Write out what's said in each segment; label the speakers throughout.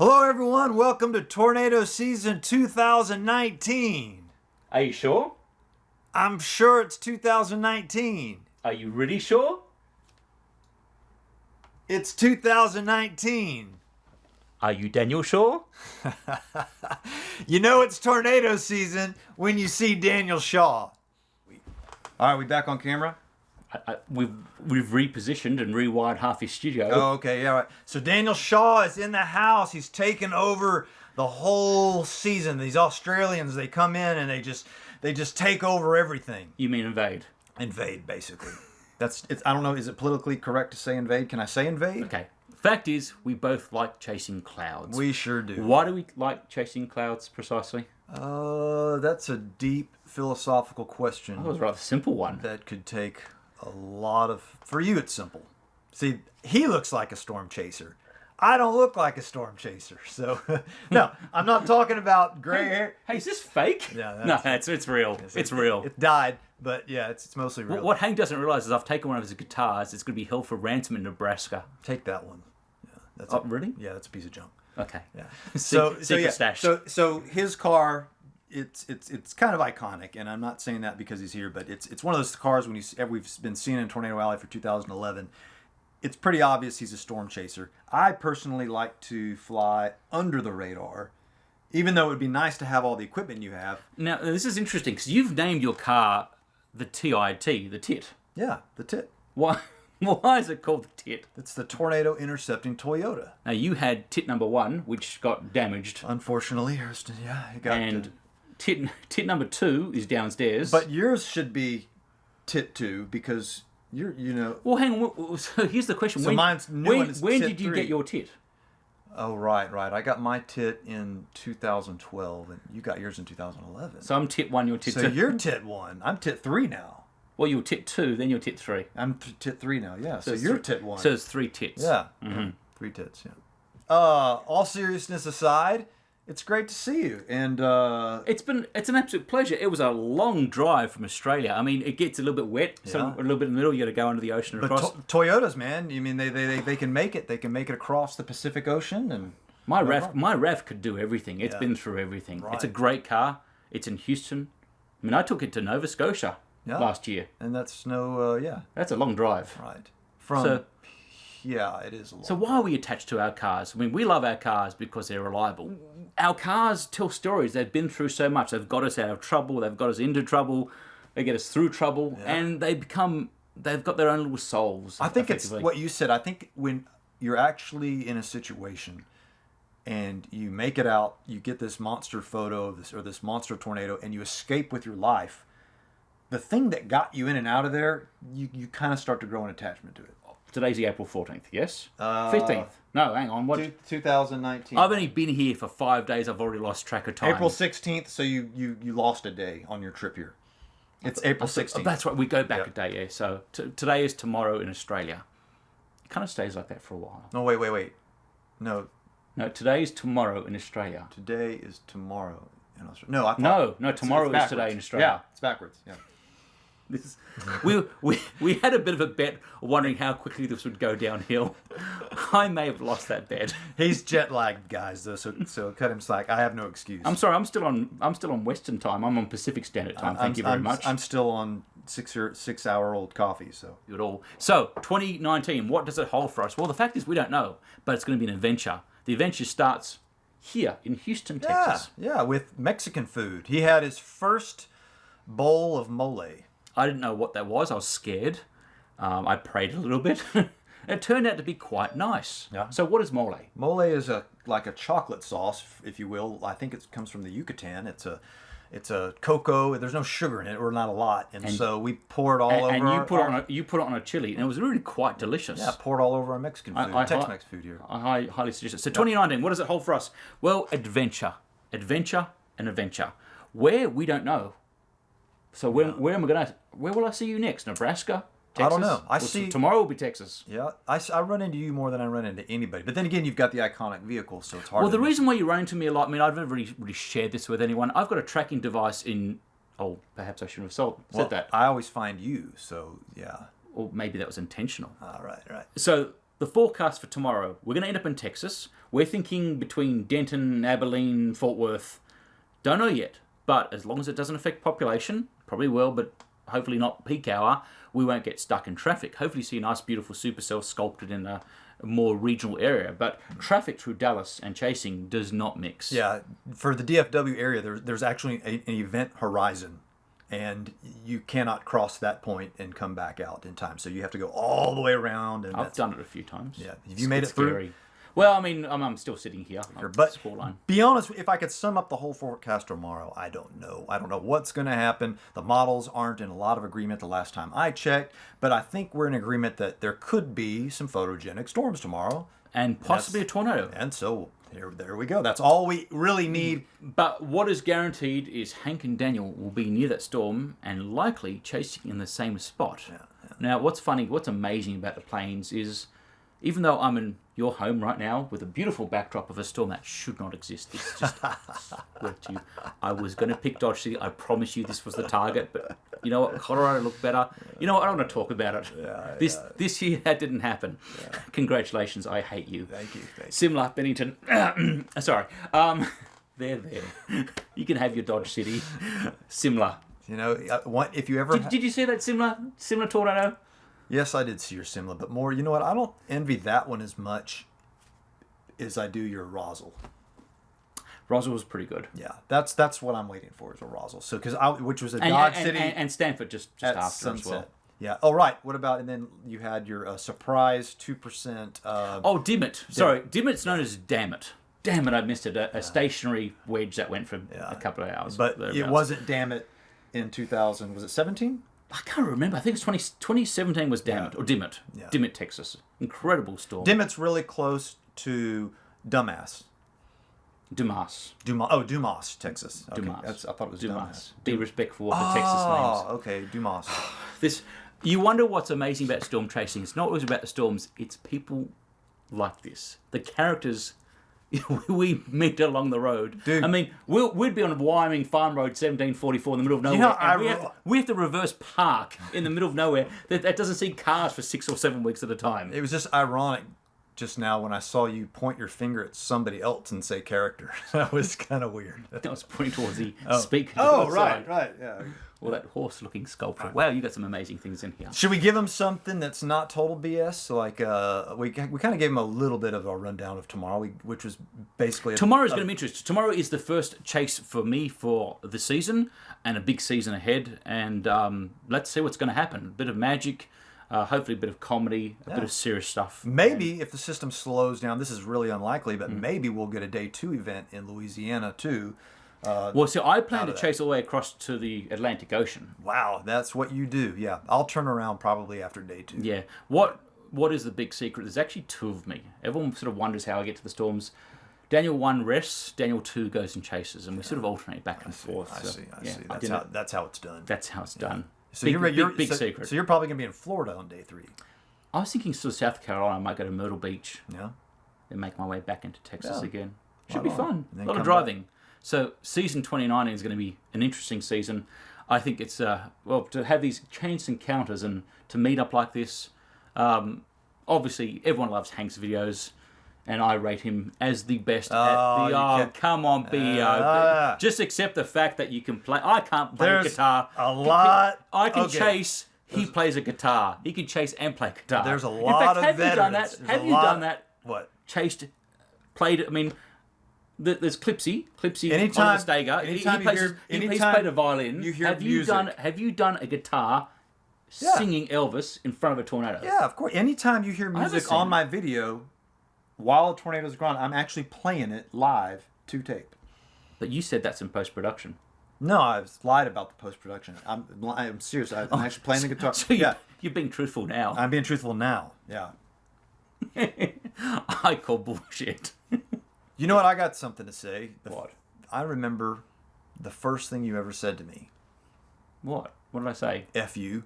Speaker 1: Hello, everyone. Welcome to Tornado Season 2019.
Speaker 2: Are you sure?
Speaker 1: I'm sure it's 2019.
Speaker 2: Are you really sure?
Speaker 1: It's 2019.
Speaker 2: Are you Daniel Shaw?
Speaker 1: You know it's tornado season when you see Daniel Shaw. All right, we back on camera?
Speaker 2: We've repositioned and rewired half his studio.
Speaker 1: Oh, okay, yeah, right. So Daniel Shaw is in the house. He's taken over the whole season. These Australians, they come in and they just take over everything.
Speaker 2: You mean invade?
Speaker 1: Invade, basically. I don't know, is it politically correct to say invade? Can I say invade?
Speaker 2: Okay. Fact is, we both like chasing clouds.
Speaker 1: We sure do.
Speaker 2: Why do we like chasing clouds precisely?
Speaker 1: That's a deep philosophical question.
Speaker 2: That was a rather simple one.
Speaker 1: That could take a lot of... For you, it's simple. See, he looks like a storm chaser. I don't look like a storm chaser. So, no, I'm not talking about gray hair.
Speaker 2: Hey, is this fake?
Speaker 1: Yeah,
Speaker 2: no, it's real. It's real.
Speaker 1: It died, but yeah, it's mostly real.
Speaker 2: What Hank doesn't realize is I've taken one of his guitars. It's going to be held for ransom in Nebraska.
Speaker 1: Take that one. Yeah,
Speaker 2: really?
Speaker 1: Yeah, that's a piece of junk.
Speaker 2: Okay.
Speaker 1: Yeah.
Speaker 2: Secret stash.
Speaker 1: So his car, it's kind of iconic, and I'm not saying that because he's here, but it's one of those cars we've been seeing in Tornado Alley for 2011. It's pretty obvious he's a storm chaser. I personally like to fly under the radar, even though it would be nice to have all the equipment you have.
Speaker 2: Now, this is interesting because you've named your car the TIT, the TIT.
Speaker 1: Yeah, the TIT.
Speaker 2: Why is it called the TIT?
Speaker 1: It's the Tornado Intercepting Toyota.
Speaker 2: Now, you had TIT number 1, which got damaged.
Speaker 1: Unfortunately, Hurston, yeah. It got
Speaker 2: and TIT number 2 is downstairs.
Speaker 1: But yours should be TIT 2 because...
Speaker 2: Well, hang on. So here's the question.
Speaker 1: So mine's new and it's
Speaker 2: when
Speaker 1: TIT
Speaker 2: did you
Speaker 1: 3.
Speaker 2: get your TIT?
Speaker 1: Oh, right. I got my TIT in 2012, and you got yours in 2011.
Speaker 2: So I'm TIT 1, you're TIT 2.
Speaker 1: So you're TIT 1. I'm TIT 3 now.
Speaker 2: Well, you're TIT 2, then you're TIT 3.
Speaker 1: I'm TIT 3 now, yeah. So you're TIT 1.
Speaker 2: So there's 3 TITs.
Speaker 1: Yeah.
Speaker 2: Mm-hmm.
Speaker 1: Yeah. 3 TITs, yeah. All seriousness aside, it's great to see you. And
Speaker 2: it's an absolute pleasure. It was a long drive from Australia. I mean, it gets a little bit wet, so a little bit in the middle. You got to go under the ocean and across.
Speaker 1: Toyotas, man. You mean they can make it? They can make it across the Pacific Ocean and
Speaker 2: my RAV could do everything. It's been through everything.
Speaker 1: Right.
Speaker 2: It's a great car. It's in Houston. I mean, I took it to Nova Scotia last year.
Speaker 1: And that's
Speaker 2: That's a long drive.
Speaker 1: Right. Yeah, it is a lot.
Speaker 2: So why are we attached to our cars? I mean, we love our cars because they're reliable. Our cars tell stories. They've been through so much. They've got us out of trouble. They've got us into trouble. They get us through trouble. Yeah. And they've got their own little souls.
Speaker 1: I think it's what you said. I think when you're actually in a situation and you make it out, you get this monster photo of this monster tornado, and you escape with your life, the thing that got you in and out of there, you kind of start to grow an attachment to it.
Speaker 2: Today's the April 14th, yes? 15th. No, hang on. What?
Speaker 1: 2019.
Speaker 2: I've only been here for 5 days. I've already lost track of time.
Speaker 1: April 16th, so you lost a day on your trip here. It's April 16th.
Speaker 2: That's right. We go back a day, yeah. So today is tomorrow in Australia. It kind of stays like that for a while.
Speaker 1: No, wait. No,
Speaker 2: today is tomorrow in Australia.
Speaker 1: Today is tomorrow in Australia. No,
Speaker 2: tomorrow is today in Australia.
Speaker 1: Yeah, it's backwards, yeah.
Speaker 2: We had a bit of a bet wondering how quickly this would go downhill. I may have lost that bet.
Speaker 1: He's jet lagged, guys, though, so cut him slack. I have no excuse.
Speaker 2: I'm sorry. I'm still on Western time. I'm on Pacific Standard Time. Thank you very much.
Speaker 1: I'm still on 6-hour-old coffee. So
Speaker 2: good all. So 2019. What does it hold for us? Well, the fact is we don't know, but it's going to be an adventure. The adventure starts here in Houston, Texas.
Speaker 1: Yeah, with Mexican food. He had his first bowl of mole.
Speaker 2: I didn't know what that was. I was scared. I prayed a little bit. It turned out to be quite nice.
Speaker 1: Yeah.
Speaker 2: So what is mole?
Speaker 1: Mole is like a chocolate sauce, if you will. I think it comes from the Yucatan. It's a cocoa. There's no sugar in it, or not a lot, and so we pour it all over.
Speaker 2: And you put it on a chili, and it was really quite delicious.
Speaker 1: Yeah, pour it all over our Mexican food, Tex-Mex food here.
Speaker 2: I highly suggest it. So 2019, what does it hold for us? Well, adventure, and adventure. Where we don't know. So where am I gonna? Where will I see you next? Nebraska? Texas?
Speaker 1: I don't know.
Speaker 2: Tomorrow will be Texas.
Speaker 1: Yeah, I run into you more than I run into anybody. But then again, you've got the iconic vehicle, so it's hard.
Speaker 2: Well, the reason why you run into me a lot, I mean, I've never really shared this with anyone. I've got a tracking device in. Oh, perhaps I shouldn't have said that.
Speaker 1: I always find you, so yeah.
Speaker 2: Or maybe that was intentional.
Speaker 1: Right.
Speaker 2: So the forecast for tomorrow. We're going to end up in Texas. We're thinking between Denton, Abilene, Fort Worth. Don't know yet. But as long as it doesn't affect population, probably will, but hopefully not peak hour, we won't get stuck in traffic. Hopefully see a nice, beautiful supercell sculpted in a more regional area. But traffic through Dallas and chasing does not mix.
Speaker 1: Yeah, for the DFW area, there's actually an event horizon, and you cannot cross that point and come back out in time. So you have to go all the way around. And
Speaker 2: I've done it a few times.
Speaker 1: Yeah, have you made it through?
Speaker 2: Scary. Well, I mean, I'm still sitting here.
Speaker 1: But
Speaker 2: scoreline.
Speaker 1: Be honest, if I could sum up the whole forecast tomorrow, I don't know. I don't know what's going to happen. The models aren't in a lot of agreement the last time I checked, but I think we're in agreement that there could be some photogenic storms tomorrow.
Speaker 2: And possibly a tornado.
Speaker 1: And so there we go. That's all we really need.
Speaker 2: But what is guaranteed is Hank and Daniel will be near that storm and likely chasing in the same spot.
Speaker 1: Yeah.
Speaker 2: Now, what's amazing about the plains is, even though I'm in your home right now with a beautiful backdrop of a storm that should not exist, it's just swear to you, I was going to pick Dodge City. I promise you this was the target, but you know what? Colorado looked better. You know what? I don't want to talk about it. This year that didn't happen. Yeah. Congratulations. I hate you.
Speaker 1: Thank you.
Speaker 2: Simla, Bennington. Sorry. There. You can have your Dodge City. Simla.
Speaker 1: You know, if you ever...
Speaker 2: Did you see that Simla tornado?
Speaker 1: Yes, I did see your Simla, but more, you know what? I don't envy that one as much as I do your Rosal.
Speaker 2: Rosal was pretty good.
Speaker 1: Yeah, that's what I'm waiting for is a Rosal. So which was a Dodge City
Speaker 2: and Stanford just after
Speaker 1: sunset.
Speaker 2: as well.
Speaker 1: Yeah. Oh right. What about and then you had your surprise 2%.
Speaker 2: Dimmitt. Sorry, Dimmitt's known as Dammit. Damn it, I missed it. A stationary wedge that went for a couple of hours.
Speaker 1: But it wasn't Dammit in 2000. Was it 17?
Speaker 2: I can't remember. I think it's 2017 was Dammit or Dimmitt.
Speaker 1: Yeah.
Speaker 2: Dimmitt, Texas. Incredible storm.
Speaker 1: Dimmitt's really close to Dumbass.
Speaker 2: Dumas,
Speaker 1: Texas. Okay.
Speaker 2: Dumas.
Speaker 1: I thought it was
Speaker 2: Dumas. Be respectful of the Texas names.
Speaker 1: Okay, Dumas.
Speaker 2: You wonder what's amazing about storm chasing. It's not always about the storms. It's people like this. The characters we meet along the road.
Speaker 1: Dude.
Speaker 2: I mean, we'd be on Wyoming Farm Road 1744 in the middle of nowhere. We have to reverse park in the middle of nowhere. That doesn't see cars for 6 or 7 weeks at a time.
Speaker 1: It was just ironic just now when I saw you point your finger at somebody else and say character. That was kind of weird.
Speaker 2: That was pointing towards the speaker.
Speaker 1: Oh, right, yeah.
Speaker 2: Well, that horse-looking sculpture. Wow, you got some amazing things in here.
Speaker 1: Should we give them something that's not total BS? So like, we kind of gave them a little bit of a rundown of tomorrow, which was basically...
Speaker 2: Tomorrow's going to be interesting. Tomorrow is the first chase for me for the season, and a big season ahead. And let's see what's going to happen. A bit of magic, hopefully a bit of comedy, a bit of serious stuff.
Speaker 1: Maybe if the system slows down, this is really unlikely, but maybe we'll get a day 2 event in Louisiana too.
Speaker 2: I plan to chase all the way across to the Atlantic Ocean.
Speaker 1: Wow, that's what you do. Yeah, I'll turn around probably after day 2.
Speaker 2: Yeah. What is the big secret? There's actually 2 of me. Everyone sort of wonders how I get to the storms. Daniel 1 rests, Daniel 2 goes and chases, and we sort of alternate back and forth.
Speaker 1: I see. That's how it's done.
Speaker 2: That's how it's done.
Speaker 1: So
Speaker 2: big secret.
Speaker 1: So you're probably going to be in Florida on day 3.
Speaker 2: I was thinking sort of South Carolina. I might go to Myrtle Beach.
Speaker 1: Yeah.
Speaker 2: Then make my way back into Texas again. Should
Speaker 1: Right
Speaker 2: be
Speaker 1: on.
Speaker 2: fun. A
Speaker 1: Then
Speaker 2: lot of
Speaker 1: come
Speaker 2: driving. Back. So season 2019 is going to be an interesting season. I think it's, to have these chance encounters and to meet up like this. Obviously, everyone loves Hank's videos. And I rate him as the best at the... come on, B.O. Just accept the fact that you can play... I can't play guitar.
Speaker 1: A lot...
Speaker 2: I can chase. He plays a guitar. He can chase and play guitar.
Speaker 1: There's a lot of veterans.
Speaker 2: Have you done that?
Speaker 1: What?
Speaker 2: Chased, played... I mean... There's Clipsy
Speaker 1: anytime,
Speaker 2: on the Steiger. He's played a violin.
Speaker 1: You hear music.
Speaker 2: Have you done a guitar singing Elvis in front of a tornado?
Speaker 1: Yeah, of course. Anytime you hear music on my video while a tornado's gone, I'm actually playing it live to tape.
Speaker 2: But you said that's in post-production.
Speaker 1: No, I've lied about the post-production. I'm serious. I'm actually playing the guitar.
Speaker 2: So you're being truthful now.
Speaker 1: I'm being truthful now. Yeah.
Speaker 2: I call bullshit.
Speaker 1: You know what? I got something to say.
Speaker 2: What?
Speaker 1: I remember the first thing you ever said to me.
Speaker 2: What? What did I say?
Speaker 1: F you.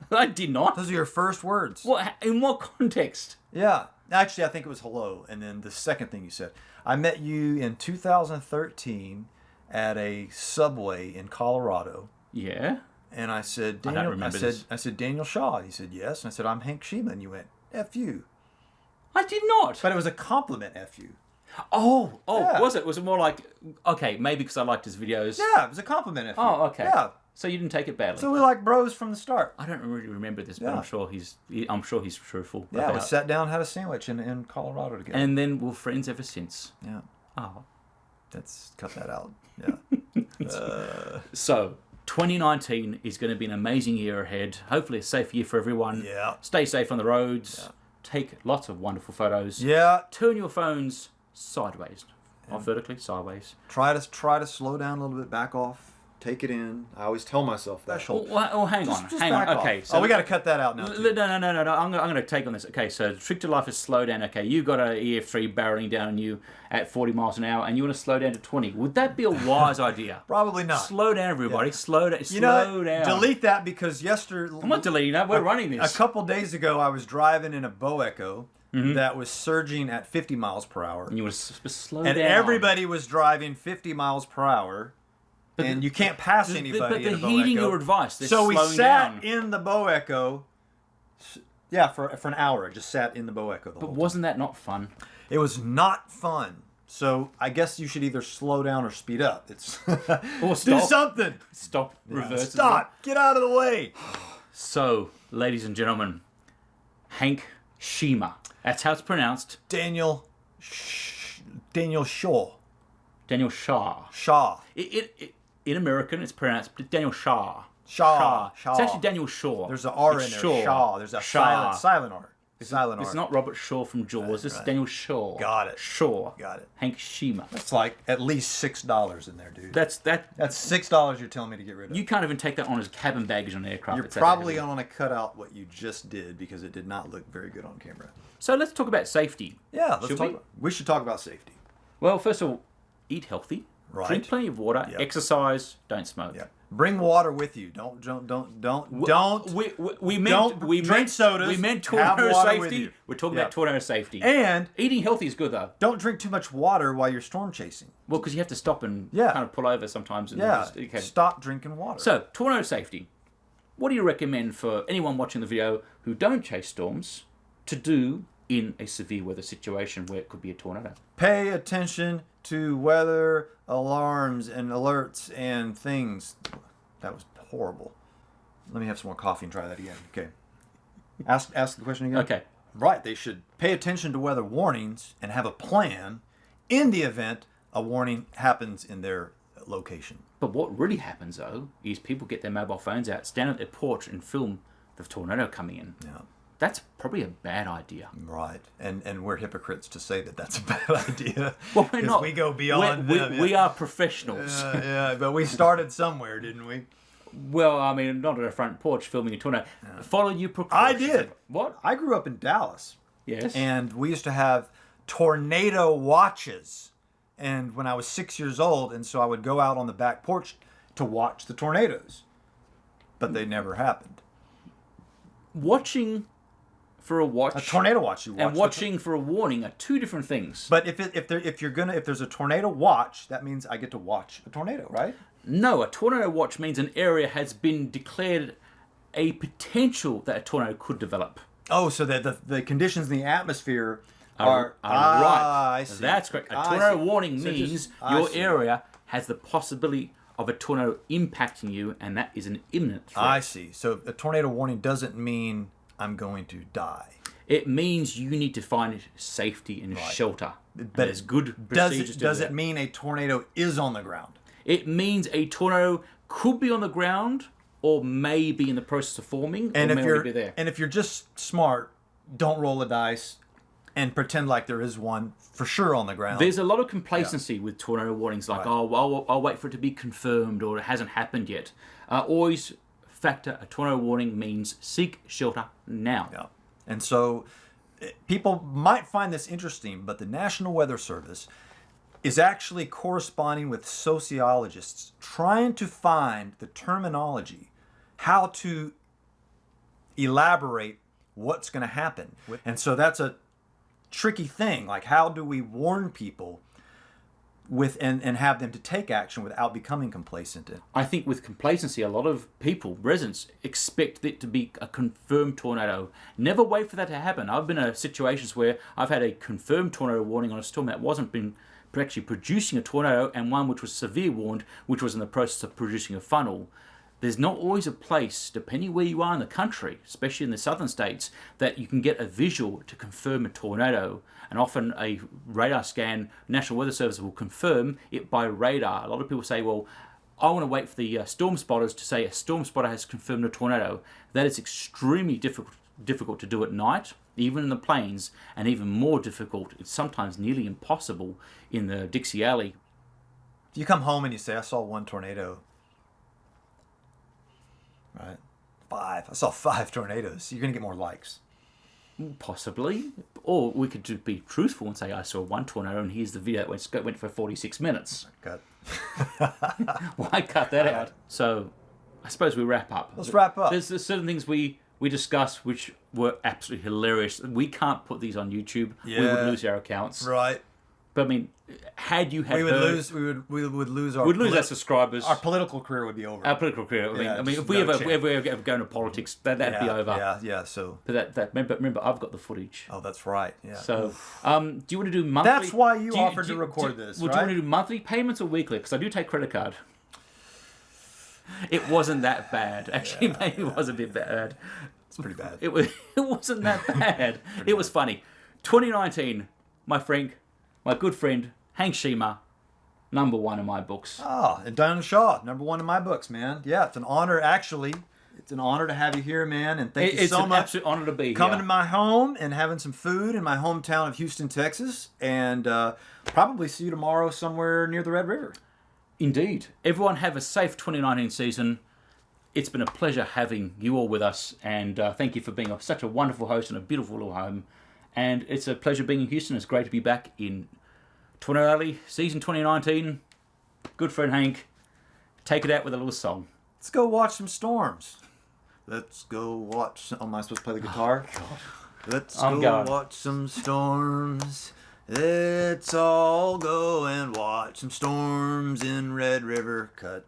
Speaker 2: I did not.
Speaker 1: Those are your first words.
Speaker 2: What? In what context?
Speaker 1: Yeah. Actually, I think it was hello. And then the second thing you said. I met you in 2013 at a Subway in Colorado.
Speaker 2: Yeah.
Speaker 1: And I said,
Speaker 2: I don't remember this.
Speaker 1: I said, Daniel Shaw. He said, yes. And I said, I'm Hank Shima. And you went, F you.
Speaker 2: I did not.
Speaker 1: But it was a compliment, F you.
Speaker 2: Oh,
Speaker 1: Yeah.
Speaker 2: was it? Was it more like, okay, maybe because I liked his videos?
Speaker 1: Yeah, it was a compliment, F you.
Speaker 2: Oh, okay.
Speaker 1: Yeah.
Speaker 2: So you didn't take it badly.
Speaker 1: So we like bros from the start.
Speaker 2: I don't really remember this, but
Speaker 1: Yeah.
Speaker 2: I'm sure he's truthful.
Speaker 1: Yeah, we
Speaker 2: about.
Speaker 1: sat down, had a sandwich in Colorado together.
Speaker 2: And then we're friends ever since.
Speaker 1: Yeah.
Speaker 2: Oh.
Speaker 1: Let's cut that out. Yeah.
Speaker 2: So 2019 is going to be an amazing year ahead. Hopefully a safe year for everyone.
Speaker 1: Yeah.
Speaker 2: Stay safe on the roads.
Speaker 1: Yeah.
Speaker 2: Take lots of wonderful photos.
Speaker 1: Yeah.
Speaker 2: Turn your phones sideways. Not vertically, sideways.
Speaker 1: Try to slow down a little bit, back off. Take it in. I always tell myself that.
Speaker 2: Well, hang on.
Speaker 1: Just
Speaker 2: Hang
Speaker 1: back
Speaker 2: on.
Speaker 1: off.
Speaker 2: Okay. So
Speaker 1: we got to cut that out now.
Speaker 2: No. I'm going to take on this. Okay, so the trick to life is slow down. Okay, you got an EF3 barreling down on you at 40 miles an hour, and you want to slow down to 20. Would that be a wise idea?
Speaker 1: Probably not.
Speaker 2: Slow down, everybody.
Speaker 1: Yeah.
Speaker 2: Slow down.
Speaker 1: Slow down. Delete that because yesterday.
Speaker 2: I'm not deleting that. We're running this.
Speaker 1: A couple days ago, I was driving in a Bow Echo that was surging at 50 miles per hour.
Speaker 2: And you want to slow
Speaker 1: and
Speaker 2: down.
Speaker 1: everybody was driving 50 miles per hour. And you can't pass anybody
Speaker 2: but
Speaker 1: in
Speaker 2: they're
Speaker 1: a Bow
Speaker 2: heeding
Speaker 1: Echo.
Speaker 2: your advice. They're
Speaker 1: So we
Speaker 2: slowing
Speaker 1: sat
Speaker 2: down.
Speaker 1: in the Bow Echo. Yeah, for an hour. I just sat in the Bow Echo the
Speaker 2: But
Speaker 1: whole
Speaker 2: wasn't that not fun?
Speaker 1: time. It was not fun. So I guess you should either slow down or speed up. It's
Speaker 2: Or
Speaker 1: do
Speaker 2: stop.
Speaker 1: something.
Speaker 2: Stop. Reverse.
Speaker 1: Stop. Get out of the way.
Speaker 2: So, ladies and gentlemen, Hank Shima. That's how it's pronounced.
Speaker 1: Daniel Shaw.
Speaker 2: Daniel Shaw.
Speaker 1: Shaw.
Speaker 2: In American, it's pronounced Daniel Shaw.
Speaker 1: Shaw.
Speaker 2: It's actually Daniel Shaw.
Speaker 1: There's an R in
Speaker 2: It's
Speaker 1: there. Shaw. There's a silent R. Silent
Speaker 2: It's
Speaker 1: R.
Speaker 2: not Robert Shaw from Jaws. This is Daniel Shaw.
Speaker 1: Got it.
Speaker 2: Shaw.
Speaker 1: Got it.
Speaker 2: Hank Shima.
Speaker 1: That's like at least $6 in there, dude.
Speaker 2: That's
Speaker 1: $6 you're telling me to get rid of.
Speaker 2: You can't even take that on as cabin baggage on an aircraft.
Speaker 1: You're
Speaker 2: It's that
Speaker 1: probably
Speaker 2: heavy.
Speaker 1: going to cut out what you just did because it did not look very good on camera.
Speaker 2: So let's talk about safety.
Speaker 1: Yeah, let's
Speaker 2: Should
Speaker 1: talk.
Speaker 2: we?
Speaker 1: We should talk about safety.
Speaker 2: Well, first of all, eat healthy.
Speaker 1: Right.
Speaker 2: Drink plenty of water.
Speaker 1: Yep.
Speaker 2: Exercise. Don't smoke.
Speaker 1: Yeah. Bring water with you. Don't.
Speaker 2: We
Speaker 1: Don't drink sodas.
Speaker 2: We meant
Speaker 1: Have
Speaker 2: tornado
Speaker 1: water with
Speaker 2: safety.
Speaker 1: you.
Speaker 2: We're talking
Speaker 1: Yeah.
Speaker 2: about tornado safety.
Speaker 1: And
Speaker 2: Eating healthy is good though.
Speaker 1: don't drink too much water while you're storm chasing.
Speaker 2: Well, because you have to stop and
Speaker 1: Yeah.
Speaker 2: kind of pull over sometimes. And
Speaker 1: Yeah.
Speaker 2: just- okay.
Speaker 1: Stop drinking water.
Speaker 2: So, tornado safety. What do you recommend for anyone watching the video who don't chase storms to do in a severe weather situation where it could be a tornado?
Speaker 1: Pay attention to weather alarms and alerts and things. That was horrible. Let me have some more coffee and try that again. Okay. Ask the question again.
Speaker 2: Okay.
Speaker 1: Right. They should pay attention to weather warnings and have a plan in the event a warning happens in their location.
Speaker 2: But what really happens though is people get their mobile phones out, stand at their porch and film the tornado coming in.
Speaker 1: Yeah.
Speaker 2: That's probably a bad idea.
Speaker 1: Right. And we're hypocrites to say that that's a bad idea.
Speaker 2: Well, we're
Speaker 1: 'Cause
Speaker 2: not.
Speaker 1: we go beyond
Speaker 2: We
Speaker 1: them.
Speaker 2: we are professionals.
Speaker 1: Yeah, but we started somewhere, didn't we?
Speaker 2: Well, I mean, not at a front porch filming a tornado. Follow your precautions.
Speaker 1: I did.
Speaker 2: What?
Speaker 1: I grew up in Dallas.
Speaker 2: Yes.
Speaker 1: And we used to have tornado watches. And when I was 6 years old, and so I would go out on the back porch to watch the tornadoes. But they never happened.
Speaker 2: Watching for a watch
Speaker 1: A tornado watch, you watch.
Speaker 2: and watching for a warning are two different things.
Speaker 1: But if there's a tornado watch, that means I get to watch a tornado, right?
Speaker 2: No, a tornado watch means an area has been declared a potential that a tornado could develop.
Speaker 1: Oh, so that the conditions in the atmosphere
Speaker 2: Are
Speaker 1: ah,
Speaker 2: right.
Speaker 1: I see.
Speaker 2: That's correct. A
Speaker 1: I
Speaker 2: tornado
Speaker 1: see.
Speaker 2: warning
Speaker 1: So
Speaker 2: means
Speaker 1: just- I
Speaker 2: your
Speaker 1: see.
Speaker 2: area has the possibility of a tornado impacting you, and that is an imminent threat.
Speaker 1: I see. So a tornado warning doesn't mean I'm going to die.
Speaker 2: It means you need to find safety and shelter.
Speaker 1: But
Speaker 2: there's good procedures to do
Speaker 1: does
Speaker 2: that.
Speaker 1: it mean a tornado is on the ground?
Speaker 2: It means a tornado could be on the ground or may be in the process of forming
Speaker 1: And
Speaker 2: or
Speaker 1: if
Speaker 2: may
Speaker 1: you're
Speaker 2: already be there.
Speaker 1: and if you're just smart, don't roll the dice and pretend like there is one for sure on the ground.
Speaker 2: There's a lot of complacency with tornado warnings, like, oh, I'll wait for it to be confirmed or it hasn't happened yet. Always factor a tornado warning means seek shelter now.
Speaker 1: Yeah. And so people might find this interesting, but the National Weather Service is actually corresponding with sociologists trying to find the terminology, how to elaborate what's going to happen. And so that's a tricky thing. Like, how do we warn people and have them to take action without becoming complacent.
Speaker 2: I think with complacency, a lot of people, residents, expect it to be a confirmed tornado. Never wait for that to happen. I've been in situations where I've had a confirmed tornado warning on a storm that wasn't been actually producing a tornado, and one which was severe warned, which was in the process of producing a funnel. There's not always a place, depending where you are in the country, especially in the southern states, that you can get a visual to confirm a tornado. And often a radar scan, National Weather Service will confirm it by radar. A lot of people say, well, I want to wait for the storm spotters to say a storm spotter has confirmed a tornado. That is extremely difficult to do at night, even in the plains, and even more difficult, it's sometimes nearly impossible in the Dixie Alley.
Speaker 1: If you come home and you say, I saw one tornado, right? 5. I saw 5 tornadoes. You're going to get more likes.
Speaker 2: Possibly. Or we could just be truthful and say, I saw one tornado and here's the video that went for 46 minutes.
Speaker 1: Cut.
Speaker 2: Why cut that out? So I suppose we wrap up.
Speaker 1: Let's wrap up.
Speaker 2: There's certain things we discussed which were absolutely hilarious. We can't put these on YouTube.
Speaker 1: Yeah.
Speaker 2: We would lose our accounts.
Speaker 1: Right.
Speaker 2: But I mean, had you had
Speaker 1: we would
Speaker 2: heard,
Speaker 1: lose our
Speaker 2: our subscribers.
Speaker 1: Our political career would be over.
Speaker 2: Our political career. I mean, if we ever go into politics, that'd be over.
Speaker 1: Yeah. So,
Speaker 2: but remember, I've got the footage.
Speaker 1: oh, that's right. Yeah.
Speaker 2: So, do you want to do monthly?
Speaker 1: That's why you offered to record this.
Speaker 2: Would you want to do monthly payments or weekly? Because I do take credit card. It wasn't that bad. Actually, maybe it was a bit bad.
Speaker 1: It's pretty bad.
Speaker 2: It wasn't that bad. It was funny. 2019, my good friend Hank Shima, #1 in my books.
Speaker 1: Oh, and Diana Shaw, #1 in my books, man. Yeah, it's an honor. Actually, it's an honor to have you here, man. And thank you so much.
Speaker 2: It's an absolute honor to be
Speaker 1: coming
Speaker 2: here.
Speaker 1: to my home and having some food in my hometown of Houston, Texas, and probably see you tomorrow somewhere near the Red River.
Speaker 2: Indeed. Everyone have a safe 2019 season. It's been a pleasure having you all with us, and thank you for being such a wonderful host and a beautiful little home. And it's a pleasure being in Houston. It's great to be back in Tornado Alley, season 2019. Good friend Hank, take it out with a little song.
Speaker 1: Let's go watch some storms. Let's go watch. Oh, am I supposed to play the guitar?
Speaker 2: Oh, God.
Speaker 1: Let's go watch some storms. Let's all go and watch some storms in Red River. Cut.